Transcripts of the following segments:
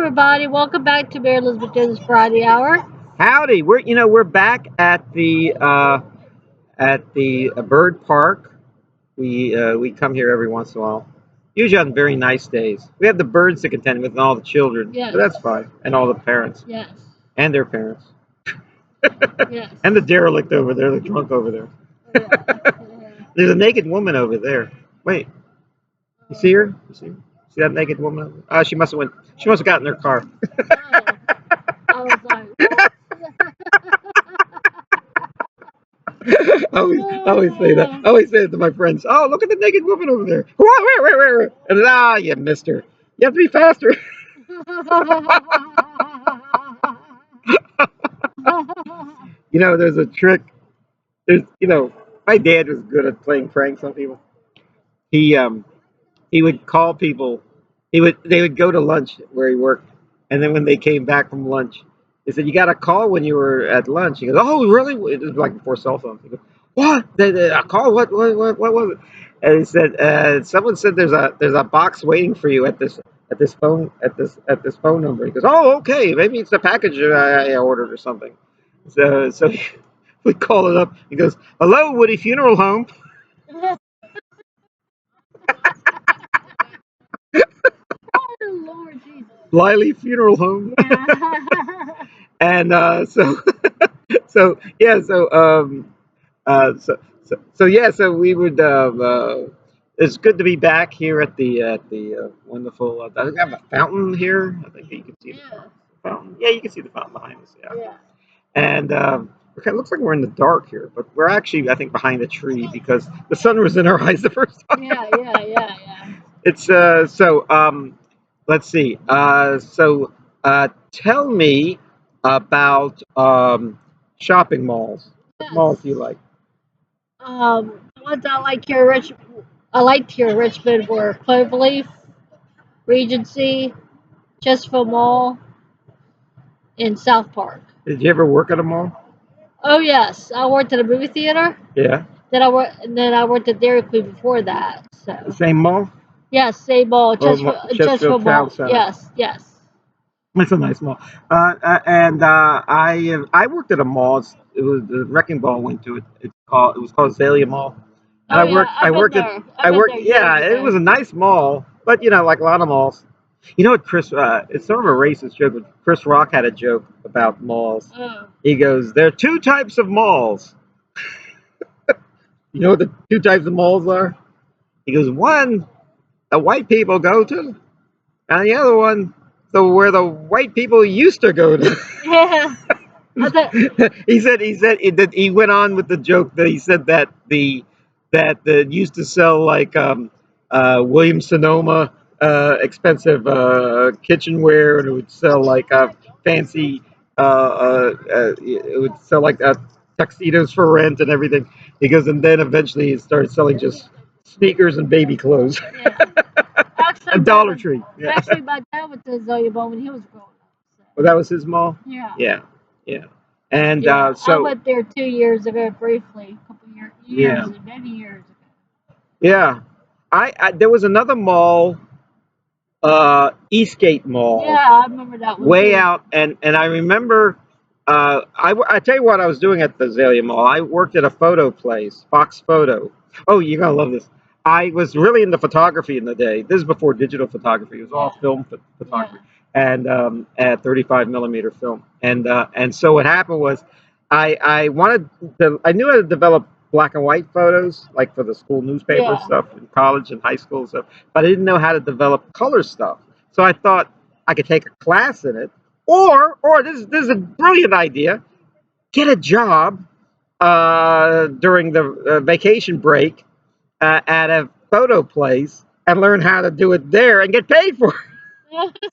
everybody. Welcome back to Mary Elizabeth Kaye Lazar Friday Hour. Howdy, we're back at the bird park. We come here every once in a while, usually on very nice days. We have the birds to contend with and all the children, Yes. but that's fine, and all the parents Yes. and their parents, Yes. and the derelict over there, the drunk over there. There's a naked woman over there. Wait, you see her? You see her? See that naked woman? She must have went. She must have gotten in her car. I was like, what? I always say that. I always say it to my friends. Oh, look at the naked woman over there. Where? And then, you missed her. You have to be faster. There's a trick. My dad was good at playing pranks on people. He um he would call people. They would go to lunch where he worked, and then when they came back from lunch, they said, "You got a call when you were at lunch." He goes, "Oh, really?" It was like before cell phones. He goes, "What? A call? What was it?" And he said, "Someone said there's a box waiting for you at this phone number." He goes, "Oh, okay. Maybe it's a package I ordered or something." So we call it up. He goes, "Hello, Woody Funeral Home." Oh, Lord Jesus. Lily Funeral Home. Yeah. And so we would. It's good to be back here at the wonderful. I think I have a fountain here. I think you can see the fountain. Yeah, you can see the fountain behind us. Yeah, Yeah. and it looks like we're in the dark here, but we're actually, I think, behind a tree because the sun was in our eyes the first time. Yeah. It's let's see. Tell me about shopping malls. What malls do you like? Ones I liked here in Richmond were Cloverleaf, Regency, Chesterfield Mall, and South Park. Did you ever work at a mall? Oh yes, I worked at a movie theater. Yeah. Then I worked at Dairy Queen before that. The So same mall? yes, same mall, Chesterfield Chesterfield Town Mall. Center. Yes. It's a nice mall. And I worked at a mall. It was the wrecking ball went to it. It was called Azalea Mall. And Oh I yeah, worked I worked at I I've been worked there yeah, years it was ago. a nice mall, but like a lot of malls. You know what, Chris? It's sort of a racist joke, but Chris Rock had a joke about malls. Oh. He goes, "There are two types of malls. You know what the two types of malls are?" He goes, "One, the white people go to, and the other one, where the white people used to go to." Yeah. I thought, he went on with the joke that he said that used to sell like Williams Sonoma expensive kitchenware, and it would sell like fancy it would sell like tuxedos for rent and everything. He goes, and then eventually he started selling just sneakers and baby clothes. yeah. Actually, A Dollar Tree. Yeah. actually, my dad went to Zoe Ball when he was growing up. So. Well, that was his mall. Yeah. Yeah. And Yeah, I so went there 2 years ago briefly, a couple yeah. many years ago. Yeah, I there was another mall, Eastgate Mall, Yeah, I remember that one way too. out, and I remember. I tell you what I was doing at the Azalea Mall. I worked at a photo place, Fox Photo. Oh, you're gonna love this. I was really into photography in the day. This is before digital photography. It was all Yeah. film Yeah. photography and at 35 millimeter film. And so what happened was, I knew how to develop black and white photos, like for the school newspaper and Yeah. stuff in college and high school and stuff, but I didn't know how to develop color stuff. So I thought I could take a class in it, or this is a brilliant idea. Get a job during the vacation break at a photo place and learn how to do it there and get paid for it.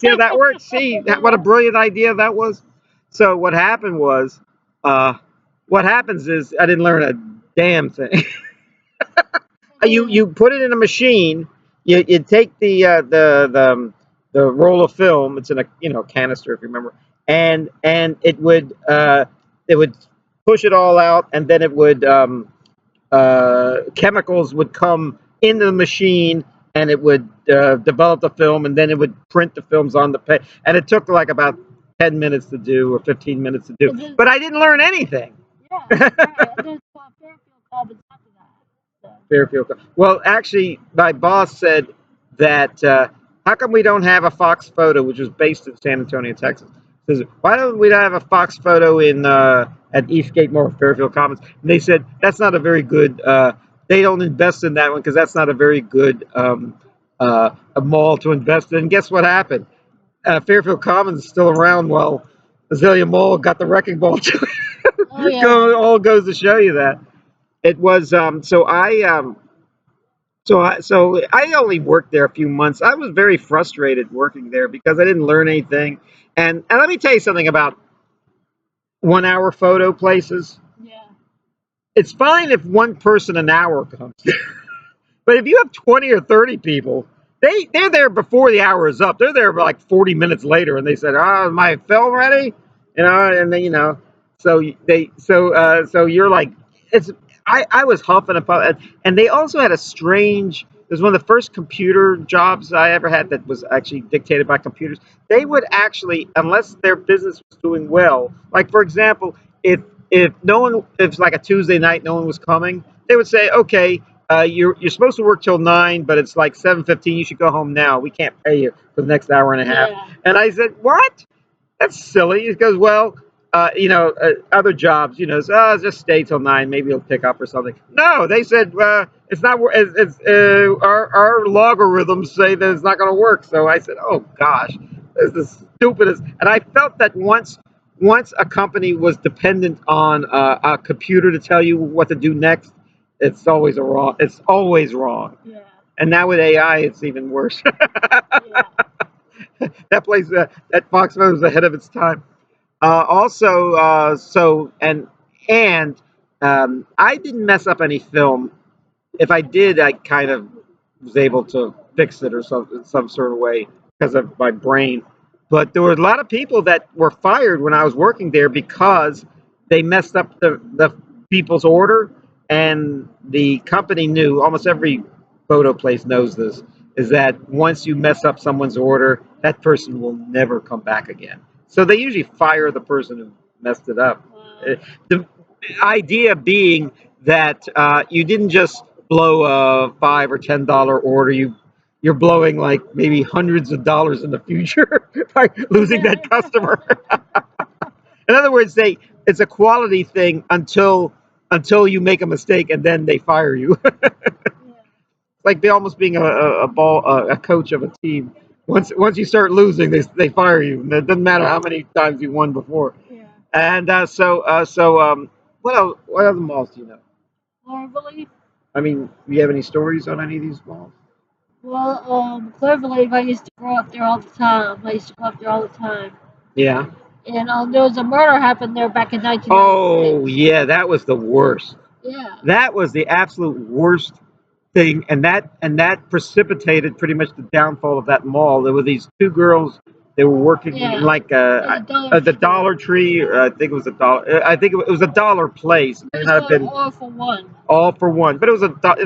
See how that works? See what a brilliant idea that was. So uh, what happens is I didn't learn a damn thing. You put it in a machine. You take the roll of film. It's in a canister if you remember, and it would push it all out, and then it would chemicals would come into the machine and it would develop the film, and then it would print the films on the page. And it took like about 10 minutes to do or 15 minutes to do. But I didn't learn anything. Yeah, right. And then Fairfield Commons after that. So. Fairfield. Well, actually, my boss said that how come we don't have a Fox Photo, which was based in San Antonio, Texas? Says, why don't we have a Fox Photo in at Eastgate Mall, Fairfield Commons? And they said that's not a very good. They don't invest in that one because that's not a very good a mall to invest in. Guess what happened? Fairfield Commons is still around while Azalea Mall got the wrecking ball. Oh, yeah. All goes to show you that it was. So I only worked there a few months. I was very frustrated working there because I didn't learn anything. And let me tell you something about 1 hour photo places. Yeah. It's fine if one person an hour comes. But if you have 20 or 30 people, they're there before the hour is up. They're there like 40 minutes later, and they said, "Oh, is my film ready?" And then so you're like, it's. I was huffing and puffing, and they also had a strange. It was one of the first computer jobs I ever had that was actually dictated by computers. They would actually, unless their business was doing well, like for example, if no one, if it's like a Tuesday night, no one was coming, they would say, okay, you're supposed to work till 9, but it's like 7:15. You should go home now. We can't pay you for the next hour and a half. Yeah. And I said, what? That's silly. He goes, well, other jobs, so, just stay till 9. Maybe he'll pick up or something. No, they said it's not. Our logarithms say that it's not going to work. So I said, oh gosh, this is the stupidest. And I felt that once a company was dependent on a computer to tell you what to do next, it's always a wrong. It's always wrong. Yeah. And now with AI, it's even worse. Yeah. That place, that Fox was ahead of its time. Also, and I didn't mess up any film. If I did, I kind of was able to fix it or some sort of way because of my brain. But there were a lot of people that were fired when I was working there because they messed up the people's order, and the company knew. Almost every photo place knows this. Is that once you mess up someone's order, that person will never come back again. So they usually fire the person who messed it up. The idea being that you didn't just blow a $5 or $10 order. You're blowing like maybe hundreds of dollars in the future by losing that customer. In other words, it's a quality thing until you make a mistake and then they fire you. Like they almost being a coach of a team. Once you start losing, they fire you. And it doesn't matter how many times you won before. Yeah. And what other malls do you know? Cloverleaf. I mean, do you have any stories on any of these malls? Well, Cloverleaf, I used to grow up there all the time. I used to go up there all the time. Yeah. And there was a murder happened there back in 1996. Oh yeah, that was the worst. Yeah. That was the absolute worst thing, and that precipitated pretty much the downfall of that mall. There were these two girls. They were working in like the Dollar Tree. Or I think it was a dollar. I think it was a dollar place. It was all for one. All for one, but it was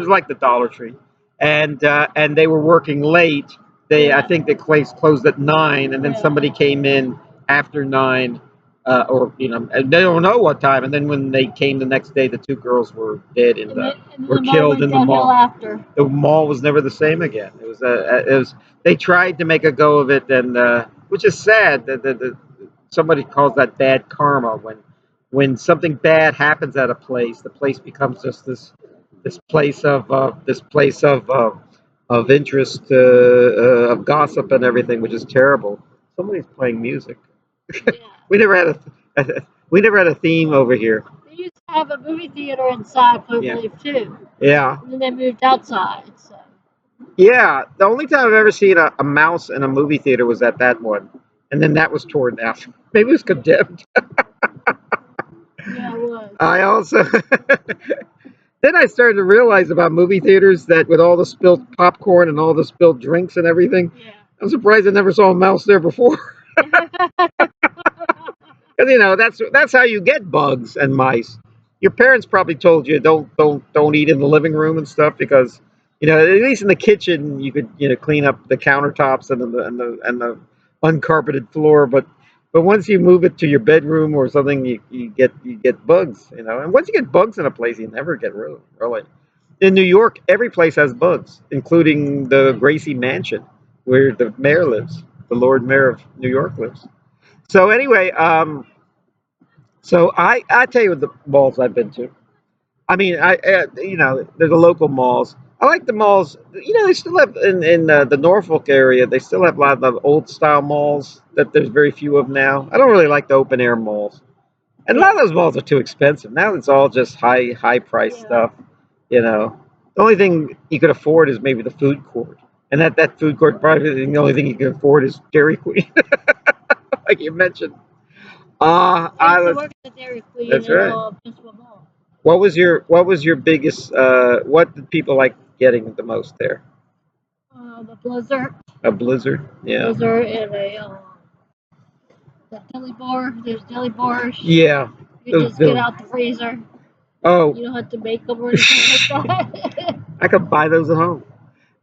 like the Dollar Tree, and they were working late. I think the place closed at 9, and then somebody came in after 9, or and they don't know what time. And then when they came the next day, the two girls were dead were killed in the mall. After. The mall was never the same again. It was they tried to make a go of it, and which is sad. Somebody calls that bad karma when something bad happens at a place, the place becomes just this place of interest, of gossip and everything, which is terrible. Somebody's playing music. Yeah. we never had we never had a theme over here. They used to have a movie theater inside Cloverleaf too. Yeah. And then they moved outside. So. Yeah, the only time I've ever seen a mouse in a movie theater was at that one, and then that was torn down. Maybe it was condemned. Yeah, it was. I also then I started to realize about movie theaters that with all the spilled popcorn and all the spilled drinks and everything, I'm surprised I never saw a mouse there before. Because that's how you get bugs and mice. Your parents probably told you don't eat in the living room and stuff because At least in the kitchen, you could clean up the countertops and the uncarpeted floor. But once you move it to your bedroom or something, you get bugs. And once you get bugs in a place, you never get rid of them. Really. In New York, every place has bugs, including the Gracie Mansion, where the mayor lives. The Lord Mayor of New York lives. So anyway, so I tell you what the malls I've been to. I mean, there's the local malls. I like the malls. They still have in the Norfolk area. They still have a lot of old style malls that there's very few of now. I don't really like the open air malls, and a lot of those malls are too expensive. Now it's all just high price stuff. The only thing you could afford is maybe the food court, and that food court probably the only thing you can afford is Dairy Queen, like you mentioned. I I used to was. work at the Dairy Queen That's in right. Principal Mall. What was your biggest what did people like getting the most there? The Blizzard, A blizzard? Yeah. Blizzard, and the deli bar. There's deli bars. Yeah. You Those just get deli- out the freezer. oh, You don't have to make them or anything like that. I could buy those at home.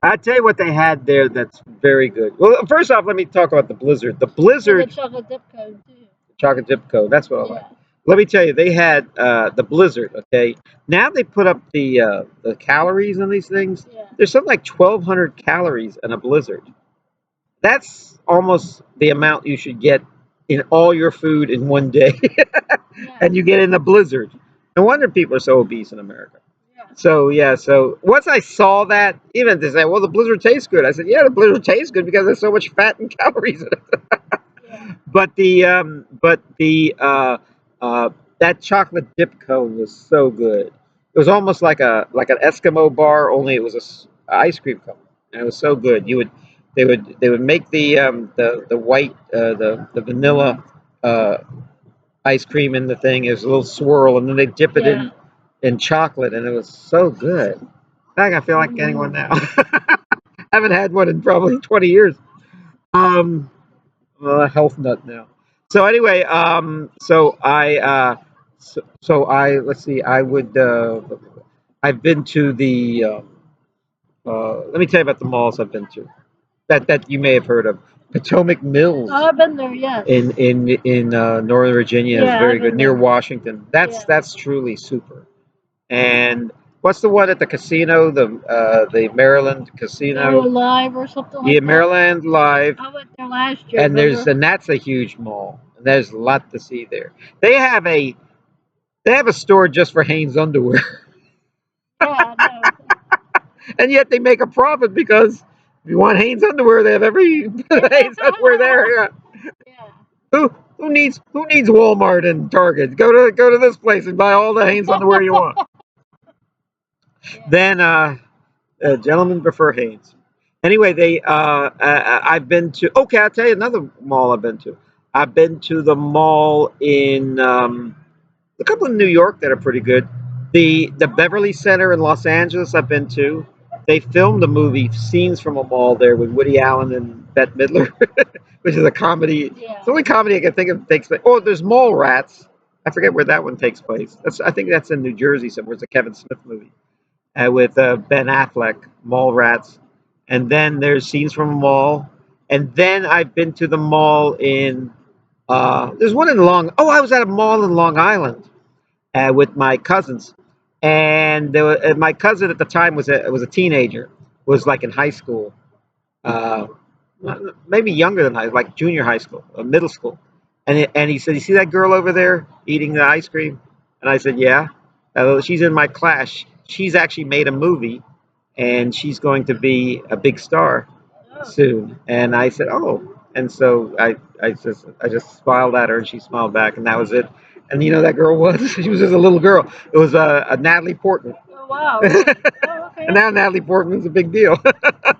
I tell you what they had there that's very good. Well, first off, let me talk about the blizzard. The And the blizzard chocolate dip cone too. chocolate chip cone. That's what I like. Yeah, Let me tell you, they had the blizzard. Okay, now they put up the calories on these things. yeah, There's something like 1,200 calories in a blizzard. That's almost the amount you should get in all your food in one day, yeah, and you get in a blizzard. No wonder people are so obese in America. yeah, So yeah, so once I saw that, even they say, "Well, the blizzard tastes good." I said, "Yeah, the blizzard tastes good because there's so much fat and calories in it." yeah. But the that chocolate dip cone was so good. It was almost like an Eskimo bar, only it was ice cream cone, and it was so good. They would make the white the vanilla uh, ice cream in the thing as a little swirl, and then they dip it Yeah. in chocolate, and it was so good. I feel like getting one now. I haven't had one in probably 20 years. Um, I'm a health nut now. So anyway, so I let's see. I've been to the. Let me tell you about the malls I've been to that you may have heard of. Potomac Mills Oh, I've been there. Yes. in Northern Virginia is Yeah, very I've good been near there. Washington. That's Yeah. that's truly super. And what's the one at the casino? The Maryland They're Casino. live or something Yeah, like that. Maryland Live. I went there last year. And there's Remember? and that's a huge mall. And there's a lot to see there. They have a store just for Hanes underwear, Yeah, I know. and yet they make a profit because if you want Hanes underwear, they have every Hanes underwear there. Yeah. Yeah. Who needs Walmart and Target? Go to this place and buy all the Hanes underwear you want. Yeah. Then gentlemen prefer Hanes. Anyway, I've been to. Okay, I'll tell you another mall I've been to. I've been to the mall in a couple in New York that are pretty good. The Beverly Center in Los Angeles I've been to. They filmed a movie, scenes from a mall there with Woody Allen and Bette Midler, which is a comedy. It's Yeah. the only comedy I can think of takes place. Oh, there's Mall Rats. I forget where that one takes place. I think that's in New Jersey somewhere. It's a Kevin Smith movie with Ben Affleck, Mallrats, and then there's scenes from a mall, and then I've been to the mall in. There's one in Long. Oh, I was at a mall in Long Island with my cousins, and my cousin at the time was a teenager, was like in high school, uh, maybe younger than like junior high school, middle school, and he said, "You see that girl over there eating the ice cream?" And I said, "Yeah." She's in my class. She's actually made a movie, and she's going to be a big star Oh. soon. And I said, "Oh." And so I just smiled at her, and she smiled back, and that was it. And you know that girl was she was just a little girl. It was a Natalie Portman, Oh wow. and Really? Oh okay. now Natalie Portman's a big deal. Yeah.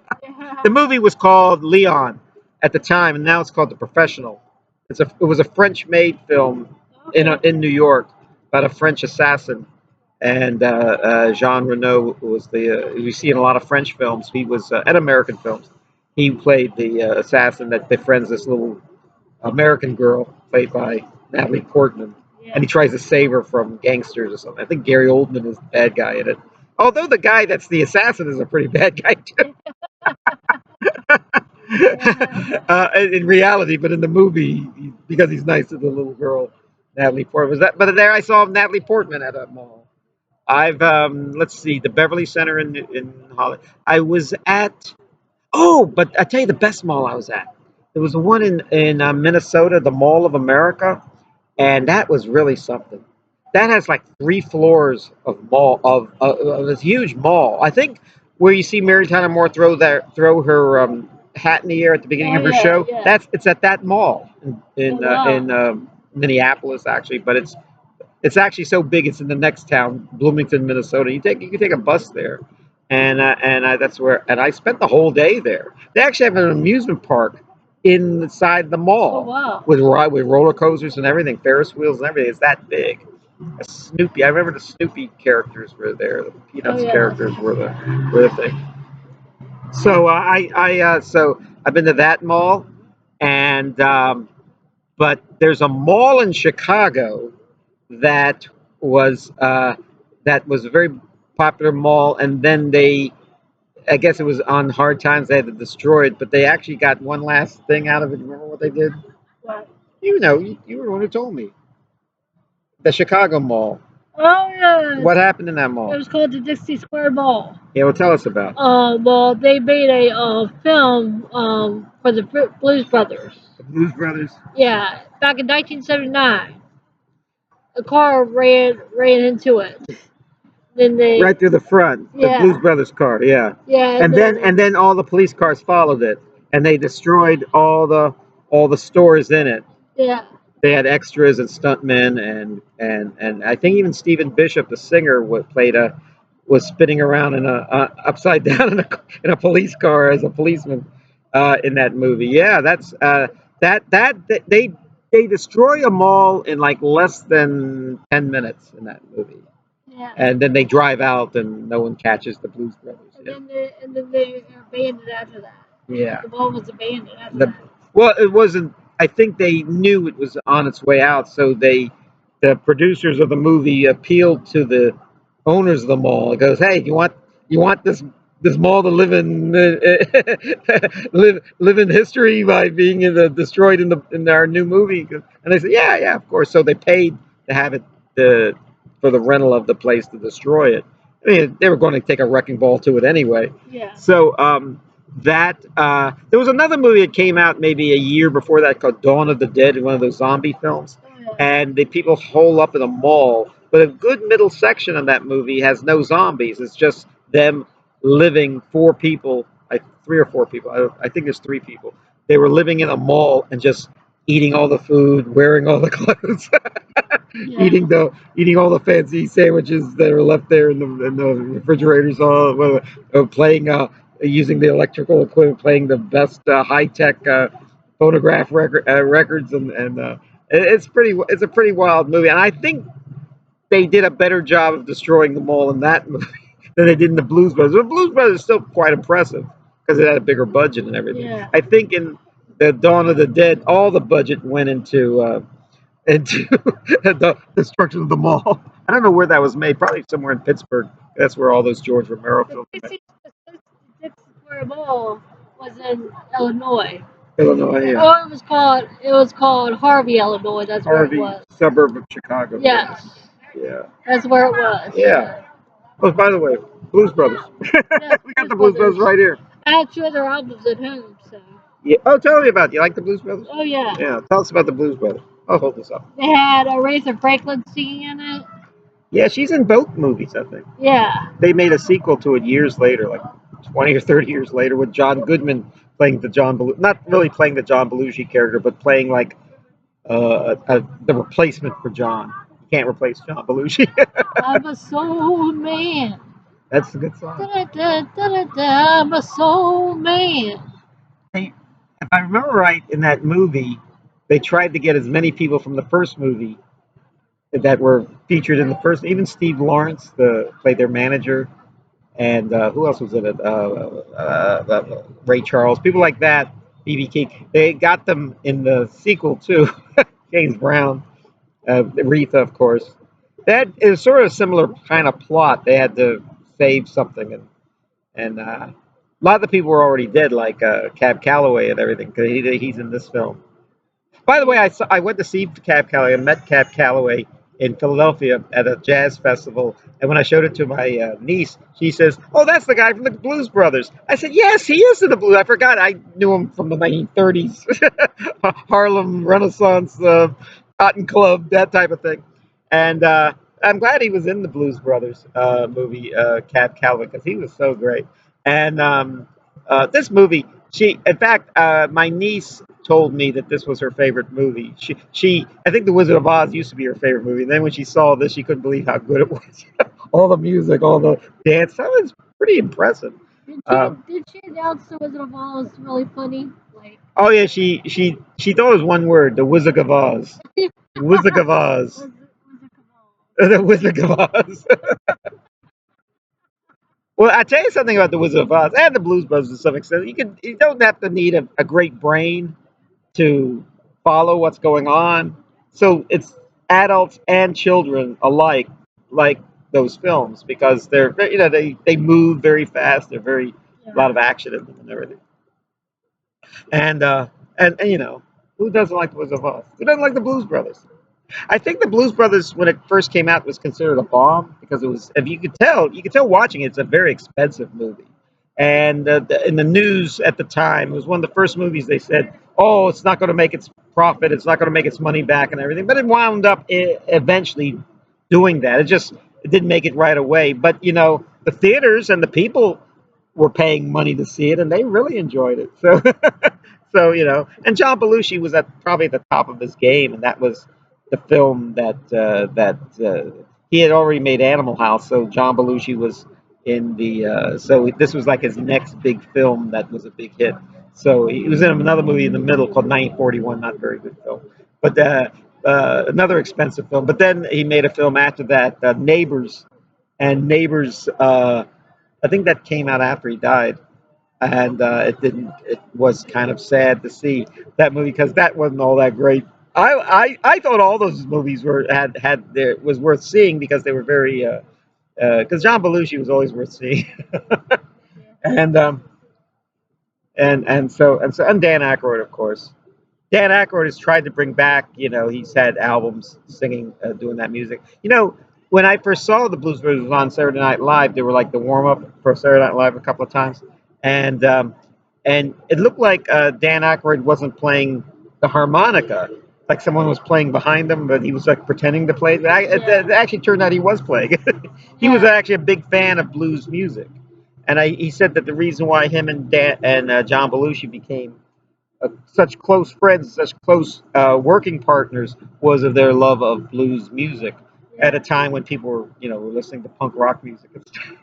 The movie was called Leon at the time, and now it's called The Professional. It was a French-made film Okay. in New York about a French assassin, and Jean Reno was the you see in a lot of French films. He was and American films. He played the assassin that befriends this little American girl played by Natalie Portman, and Yeah. he tries to save her from gangsters or something. I think Gary Oldman is the bad guy in it. Although the guy that's the assassin is a pretty bad guy too. In reality, but in the movie, because he's nice to the little girl, Natalie Portman. Was that? But there I saw Natalie Portman at a mall. I've let's see, the Beverly Center in Hollywood. I was at. Oh, but I tell you the best mall I was at. There was one in Minnesota, the Mall of America, and that was really something. That has like 3 floors of mall of this huge mall. I think where you see Mary Tyler Moore throw her hat in the air at the beginning Oh of her yeah, show. yeah. That's it's at that mall Oh wow. in Minneapolis actually, but it's actually so big. It's in the next town, Bloomington, Minnesota. You can take a bus there, and that's where. And I spent the whole day there. They actually have an amusement park inside the Oh mall wow. with roller coasters and everything, Ferris wheels and everything. It's that big. A Snoopy. I remember the Snoopy characters were there. The Oh Peanuts yeah. characters were the thing. So so I've been to that mall, and but there's a mall in Chicago that was uh, that was a very popular mall, and then I guess it was on hard times they had to destroy it, but they actually got one last thing out of it. Remember what they did? What? You know, you were the one who told me. The Chicago Mall. Oh yes. What happened in that It mall? was called the Dixie Square Mall. Yeah, well, tell us about. Well, they made a film for the Blues Brothers. The Blues Brothers. Yeah, back in 1979, a car ran into it. Then they Right through the front, the Blues yeah Brothers car. Yeah, yeah and then all the police cars followed it, and they destroyed all the stores in it. yeah They had extras and stuntmen and I think even Stephen Bishop, the singer, was spinning around in a upside down in a police car as a policeman in that movie. Yeah, that's that they destroy a mall in like less than 10 minutes in that movie, yeah. and then they drive out and no one catches the Blues Brothers. And Yeah, then they abandoned after that. yeah. The mall was abandoned after The that. well, it wasn't. I think they knew it was on its way out, so the producers of the movie appealed to the owners of the mall. It goes, "Hey, you want this mall to live in live in history by being destroyed in our new movie?" And they said, "Yeah, yeah, of course." So they paid to have it the for the rental of the place to destroy it. I mean, they were going to take a wrecking ball to it anyway. Yeah. So that there was another movie that came out maybe a year before that called Dawn of the Dead, one of those zombie films, Oh yeah. and the people hole up in a mall. But a good middle section of that movie has no zombies. It's just them living, 4 people, 3 or 4 people. I think there's 3 people. They were living in a mall and just eating all the food, wearing all the clothes, Yeah. eating all the fancy sandwiches that are left there in the refrigerators, all playing using the electrical equipment, playing the best high tech phonograph records, and it's a pretty wild movie, and I think they did a better job of destroying the mall in that movie than they did in the Blues Brothers. The Blues Brothers is still quite impressive because it had a bigger budget and everything. Yeah. I think in the Dawn of the Dead, all the budget went into the destruction of the mall. I don't know where that was made. Probably somewhere in Pittsburgh. That's where all those George Romero The films are made. Dixie Square Mall was in Illinois. Illinois, yeah. Oh, it was called Harvey, Illinois. That's where it Harvey, was. suburb of Chicago. Yes, Yeah. that's where it was. Yeah. Oh, by the way, Blues Brothers. Yeah, We got Blues the Blues Brothers Brothers. right here. I have 2 other albums at home, so. Yeah. Oh, tell me about it. You like the Blues Brothers? Oh yeah. Yeah. Tell us about the Blues Brothers. I'll hold this up. They had Aretha Franklin singing in it. Yeah, she's in both movies, I think. Yeah. They made a sequel to it years later, like 20 or 30 years later, with John Goodman playing not really playing the John Belushi character, but playing like the replacement for John. You can't replace John Belushi. I'm a soul man. That's a good song. Da, da, da, da, da, I'm a soul man. If I remember right, in that movie, they tried to get as many people from the first movie that were featured in the first. Even Steve Lawrence, played their manager, and who else was in it? Ray Charles, people like that. BB King. They got them in the sequel too. James Brown, Aretha, of course. That is sort of a similar kind of plot. They had to save something, and a lot of the people were already dead, like Cab Calloway and everything, because he's in this film. By the way, Yeah. I went to see Cab Calloway. I met Cab Calloway in Philadelphia at a jazz festival. And when I showed it to my niece, she says, "Oh, that's the guy from the Blues Brothers." I said, "Yes, he is in the Blues." I forgot. I knew him from the 1930s, Harlem Renaissance, Cotton Club, that type of thing. And I'm glad he was in the Blues Brothers movie, Cab Calloway, because he was so great. And this movie, in fact, my niece told me that this was her favorite movie. I think The Wizard of Oz used to be her favorite movie. And then when she saw this, she couldn't believe how good it was. All the music, all the dance, that was pretty impressive. Did she announce the Wizard of Oz really funny? Like Oh yeah, she thought it was one word, The Wizard of Oz. Wizard of Oz. Wizard of Oz. The Wizard of Oz. Well, I tell you something about The Wizard of Oz and the Blues Brothers to some extent. You don't have to need a great brain to follow what's going on. So it's adults and children alike like those films because they move very fast. They're very a lot Yeah. of action in them and everything. And who doesn't like the Wizard of Oz? Who doesn't like the Blues Brothers? I think the Blues Brothers, when it first came out, was considered a bomb because it was. If you could tell watching it, it's a very expensive movie. And in the news at the time, it was one of the first movies they said, "Oh, it's not going to make its profit. It's not going to make its money back, and everything." But it wound up eventually doing that. It didn't make it right away. But the theaters and the people were paying money to see it, and they really enjoyed it. So, and John Belushi was at probably the top of his game, and that was the film that he had already made Animal House, so John Belushi was in the so this was like his next big film that was a big hit. So he was in another movie in the middle called 1941, not a very good film, but another expensive film. But then he made a film after that, Neighbors, and Neighbors. I think that came out after he died, and it didn't. It was kind of sad to see that movie because that wasn't all that great. I thought all those movies had there was worth seeing because they were very because John Belushi was always worth seeing, Yeah. and and Dan Aykroyd, of course. Dan Aykroyd has tried to bring back. He's had albums singing, doing that music. When I first saw the Blues Brothers on Saturday Night Live, they were like the warm up for Saturday Night Live a couple of times, and and it looked like Dan Aykroyd wasn't playing the harmonica, like someone was playing behind him, but he was like pretending to play. It actually turned out he was playing. He was Yeah. actually a big fan of blues music, and he said that the reason why him and John Belushi became such close friends, such close working partners, was of their love of blues music at a Yeah. time when people were listening to punk rock music and stuff.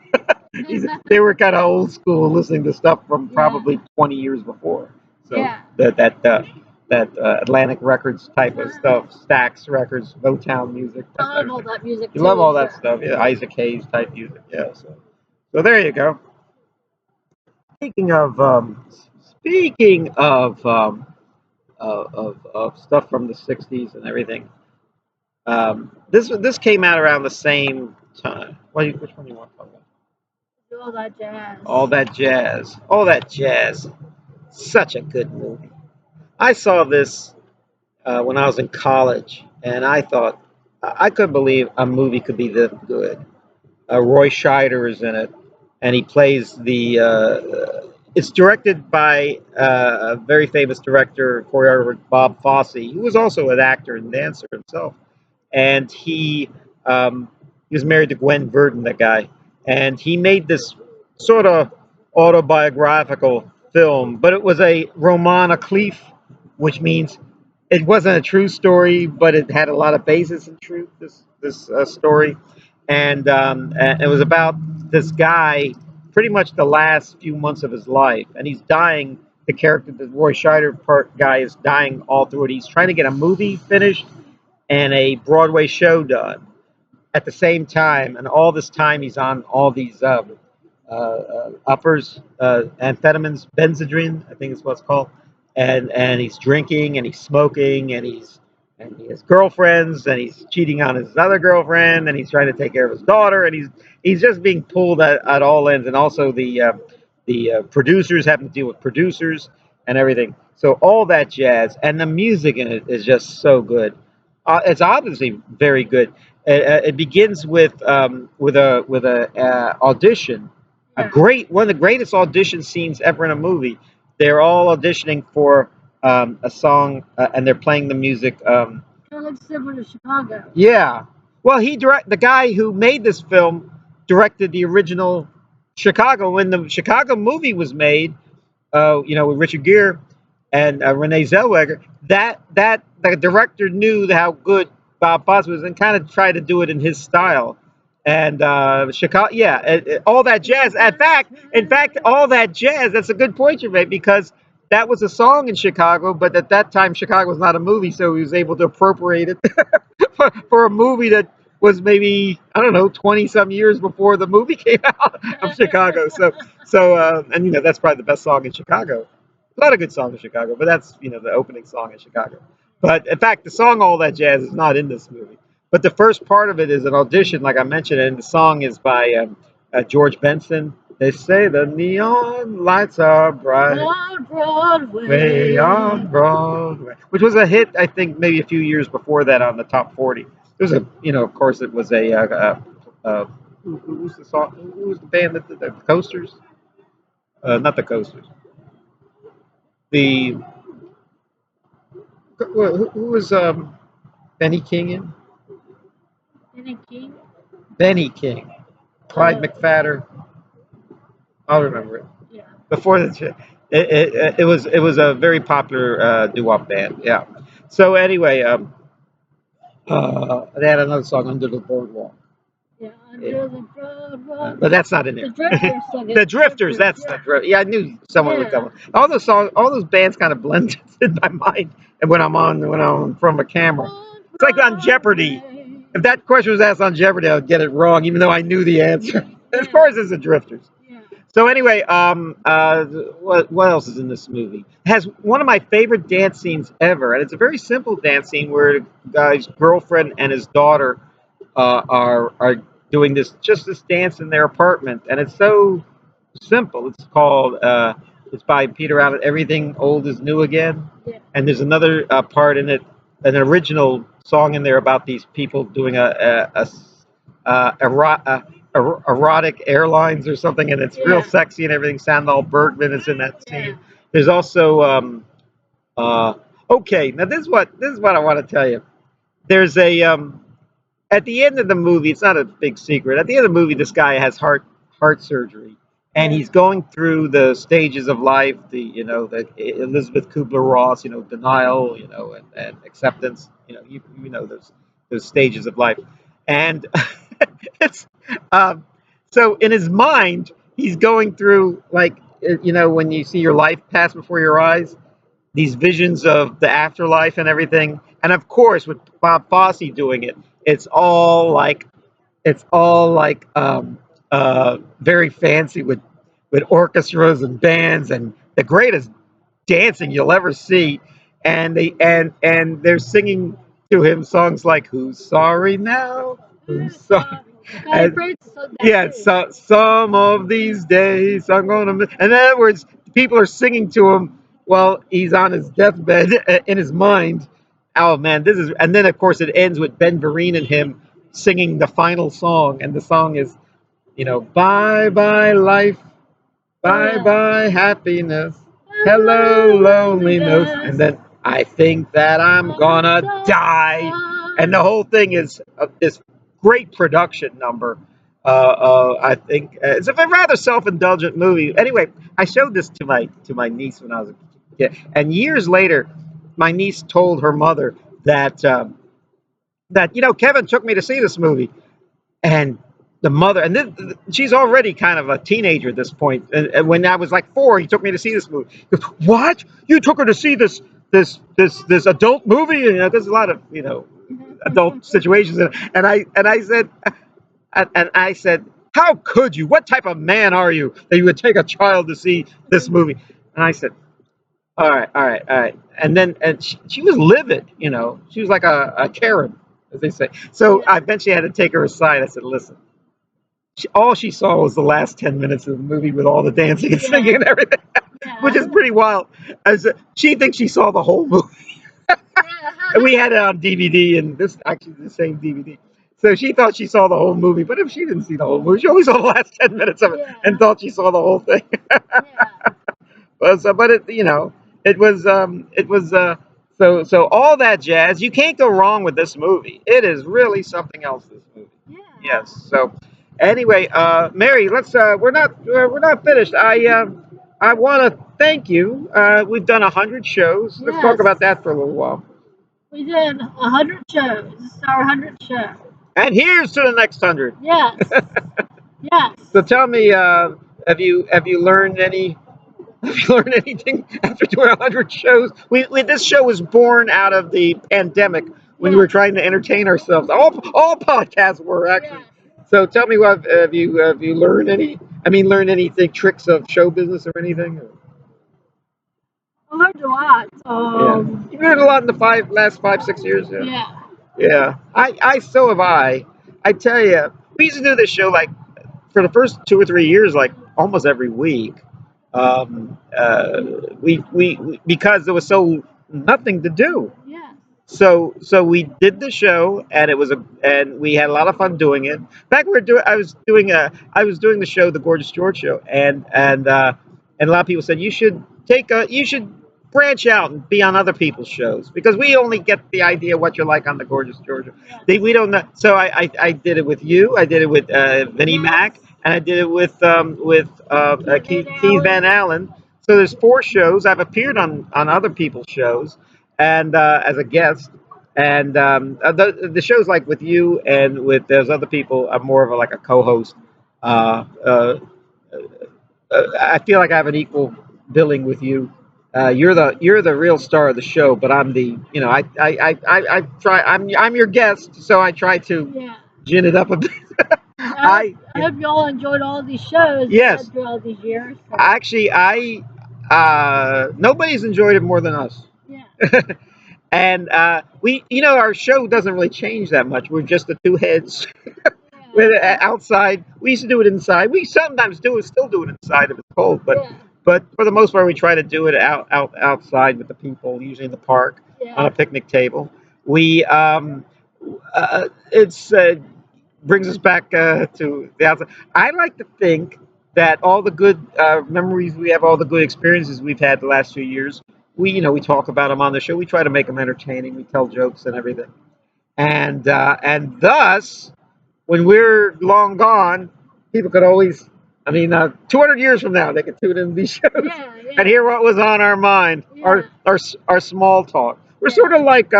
Yeah. They were kind of old school, listening to stuff from Yeah. probably 20 years before. So Yeah. that Atlantic Records type of stuff, Stax Records, Motown music. I love all that music You love too. all that Yeah. stuff, yeah, Isaac Hayes type music, yeah. So there you go. Speaking of speaking of stuff from the '60s and everything. This came out around the same time. Which one do you want to talk about? All that jazz. All that jazz. All that jazz. Such a good movie. I saw this when I was in college, and I thought I couldn't believe a movie could be this good. Roy Scheider is in it, and he plays the. It's directed by a very famous director, choreographer Bob Fosse, who was also an actor and dancer himself. And he was married to Gwen Verdon, that guy, and he made this sort of autobiographical film, but it was a roman à clef, which means it wasn't a true story, but it had a lot of basis in truth. This story, and it was about this guy, pretty much the last few months of his life, and he's dying. The character, the Roy Scheider part guy, is dying all through it. He's trying to get a movie finished and a Broadway show done at the same time. And all this time, he's on all these uppers, amphetamines, Benzedrine, I think is what it's called. And he's drinking and he's smoking and and he has girlfriends, and he's cheating on his other girlfriend, and he's trying to take care of his daughter, and he's just being pulled at all ends, and also the producers having to deal with producers and everything. So all that jazz and the music in it is just so good. It's obviously very good. It begins with a audition, a Yeah. great one of the greatest audition scenes ever in a movie. They're all auditioning for a song, and they're playing the music. Kind of like similar to Chicago. Yeah. Well, the guy who made this film directed the original Chicago. When the Chicago movie was made, with Richard Gere and Renee Zellweger, that the director knew how good Bob Fosse was and kind of tried to do it in his style. And Chicago, yeah, all that jazz. In fact, all that jazz. That's a good point you made, because that was a song in Chicago, but at that time Chicago was not a movie, so he was able to appropriate it for a movie that was maybe, I don't know, 20 some years before the movie came out of Chicago. And that's probably the best song in Chicago. A lot of good songs in Chicago, but that's the opening song in Chicago. But in fact, the song "All That Jazz" is not in this movie. But the first part of it is an audition, like I mentioned, and the song is by George Benson. They say the neon lights are bright On Broadway. way on Broadway, which was a hit, I think, maybe a few years before that on the top 40. It was of course, it was who was the song? Who was the band that did the Coasters? Not the Coasters. The who was Benny King in? Benny King. Benny King, Clyde Uh, McFadder. I'll remember it. yeah. Before it was a very popular doo-wop band. Yeah. So anyway, they had another song, "Under the Boardwalk." Yeah. Yeah. Under the Broadwalk. But that's not in The there. Drifters sung it. The Drifters, that's Yeah. yeah, I knew someone would Yeah. come. All those bands kind of blend in my mind, and when I'm from a camera, On it's like on Jeopardy. Broadway. If that question was asked on Jeopardy, I'd get it wrong, even though I knew the answer. Of Yeah. course, it's the Drifters. Yeah. So anyway, what else is in this movie? It has one of my favorite dance scenes ever, and it's a very simple dance scene where the guy's girlfriend and his daughter are doing this dance in their apartment, and it's so simple. It's by Peter Allen. Everything old is new again, Yeah. and there's another part in it, an original song in there about these people doing erotic airlines or something, and it's real Yeah. sexy and everything. Sandal Bergman is in that Yeah. scene. There's also uh, okay. Now this is what I want to tell you. There's a at the end of the movie, it's not a big secret. At the end of the movie, this guy has heart surgery, and Yeah. he's going through the stages of life. The Elizabeth Kubler-Ross, denial, and acceptance. You know those stages of life, and it's um, so in his mind, he's going through, like, when you see your life pass before your eyes, these visions of the afterlife and everything. And of course, with Bob Fosse doing it, it's all like very fancy with orchestras and bands and the greatest dancing you'll ever see. And they're singing to him songs like "Who's Sorry Now." Who's sorry? Kind of And afraid to sung that yeah, too. so some of these days I'm gonna miss. And in other words, people are singing to him while he's on his deathbed in his mind. Oh man, this is. And then of course it ends with Ben Vereen and him singing the final song, and the song is, "Bye bye life, Oh bye yeah. bye happiness, hello Hello, loneliness," and loneliness. then "I think that I'm gonna die," and the whole thing is this great production number. I think it's a rather self-indulgent movie. Anyway, I showed this to my niece when I was a kid, and years later, my niece told her mother that Kevin took me to see this movie, and the mother, and then she's already kind of a teenager at this point. And when I was like 4, he took me to see this movie. He goes, "What? You took her to see this adult movie?" And there's a lot of adult situations in it. And I said, "How could you? What type of man are you that you would take a child to see this movie?" And I said, All right, all right, all right. And then she was livid, you know. She was like a Karen, as they say. So Yeah. I eventually had to take her aside. I said, listen, all she saw was the last 10 minutes of the movie with all the dancing and singing Yeah. and everything, which Yeah. is pretty wild. As she thinks she saw the whole movie. And we had it on DVD, and this actually the same DVD. So she thought she saw the whole movie, but if she didn't see the whole movie, she only saw the last 10 minutes of it and Yeah. thought she saw the whole thing. Yeah. But it, you know, it was so all that jazz. You can't go wrong with this movie. It is really something else. This movie. Yeah. Yes. So anyway, Mary, let's we're not finished. I want to thank you. We've done 100 shows. Let's talk Yes. about that for a little while. We did 100 shows. This is our 100th show. And here's to the next 100. Yes. Yes. So tell me, have you learned any? Have you learned anything after doing 100 shows? We this show was born out of the pandemic when we were Yes. trying to entertain ourselves. All podcasts were actually. Yes. So tell me, what have you learned any? I mean, learned anything tricks of show business or anything? I learned a lot. Yeah, you learned a lot in the last 5 6 years. Yeah, Yeah. yeah. I so have I. I tell you, we used to do this show like for the first 2 or 3 years, like almost every week. We because there was so nothing to do. Yeah. So we did the show, and and we had a lot of fun doing it. In fact, I was doing the show, the Gorgeous George show, and a lot of people said you should branch out and be on other people's shows because we only get the idea what you're like on the Gorgeous George show. Yes. We don't know. So I did it with you. I did it with Vinnie Yes. Mac, and I did it with Keith Van Allen. Allen. So there's 4 shows. I've appeared on other people's shows and as a guest. And the shows like with you and with those other people are more of like a co-host. Uh, uh, I feel like I have an equal billing with you. You're the real star of the show, but I'm the you know I try I'm your guest, so I try to Yeah. gin it up a bit. I hope you all enjoyed all these shows we Yes, had through all these years. So, actually nobody's enjoyed it more than us. yeah. And our show doesn't really change that much. We're just the two heads. With Yeah. outside, we used to do it inside. We sometimes still do it inside if it's cold, but Yeah. but for the most part, we try to do it outside with the people, usually in the park on Yeah. a picnic table. We it's brings us back to the outside. I like to think that all the good memories we have, all the good experiences we've had the last few years, we talk about them on the show. We try to make them entertaining. We tell jokes and everything, and thus when we're long gone, people could always, I mean, 200 years from now, they could tune in these shows Yeah. and Yeah. hear what was on our mind, Yeah. our small talk. We're Yeah. sort of like,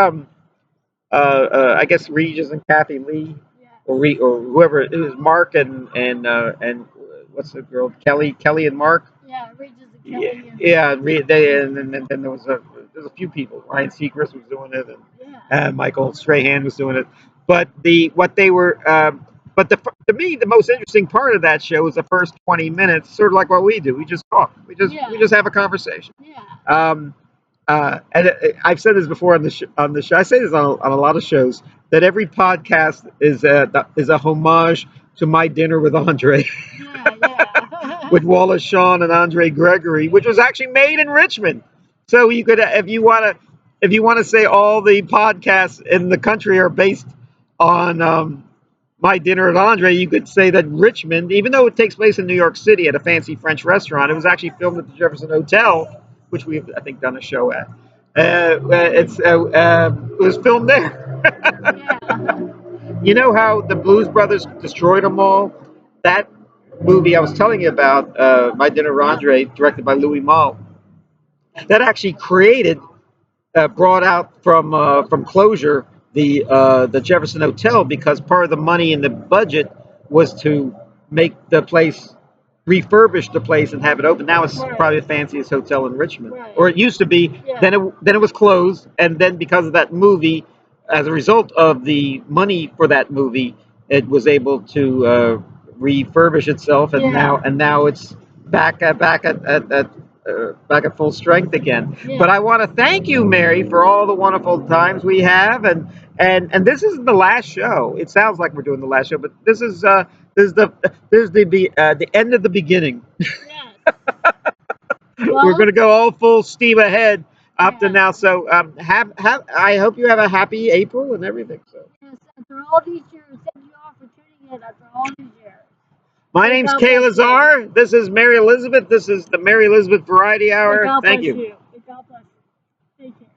I guess Regis and Kathy Lee, Yeah. or whoever it was, Mark and what's the girl, Kelly and Mark. Yeah. Regis and Yeah, Kelly. And, yeah. And then there's a few people. Ryan Seacrest was doing it, yeah. and Michael Strahan was doing it. But what they were, but to me, the most interesting part of that show was the first 20 minutes, sort of like what we do. We just talk. We just have a conversation. Yeah. Um, and I've said this before on the show. I say this on a lot of shows that every podcast is a homage to My Dinner with Andre. Yeah. Yeah. With Wallace Shawn and Andre Gregory, which was actually made in Richmond. So you could, if you want to say all the podcasts in the country are based on My Dinner at Andre, you could say that Richmond, even though it takes place in New York City at a fancy French restaurant, it was actually filmed at the Jefferson Hotel, which we've I think done a show at. It was filmed there. Yeah. You know how the Blues Brothers destroyed them all? That movie I was telling you about, My Dinner with Andre, directed by Louis Malle, that actually brought out from closure the Jefferson Hotel because part of the money in the budget was to make the place refurbish the place and have it open. Now it's Right. probably the fanciest hotel in Richmond, Right. or it used to be. Yeah. Then it was closed, and then because of that movie, as a result of the money for that movie, it was able to refurbish itself, and Yeah. now it's back at back at full strength again. Yeah. But I want to thank you, Mary, for all the wonderful times we have, and this isn't the last show. It sounds like we're doing the last show, but this is the end of the beginning. Yes. We're Well, going to go all full steam ahead up to yeah. now. So have I hope you have a happy April and everything. So Yes, after all these years, thank you all for tuning in after all these years. my May name's God Kaye bless you. Lazar. This is Mary Elizabeth. This is the Mary Elizabeth Variety May Hour. God Thank bless you. you. May God bless you. Take care.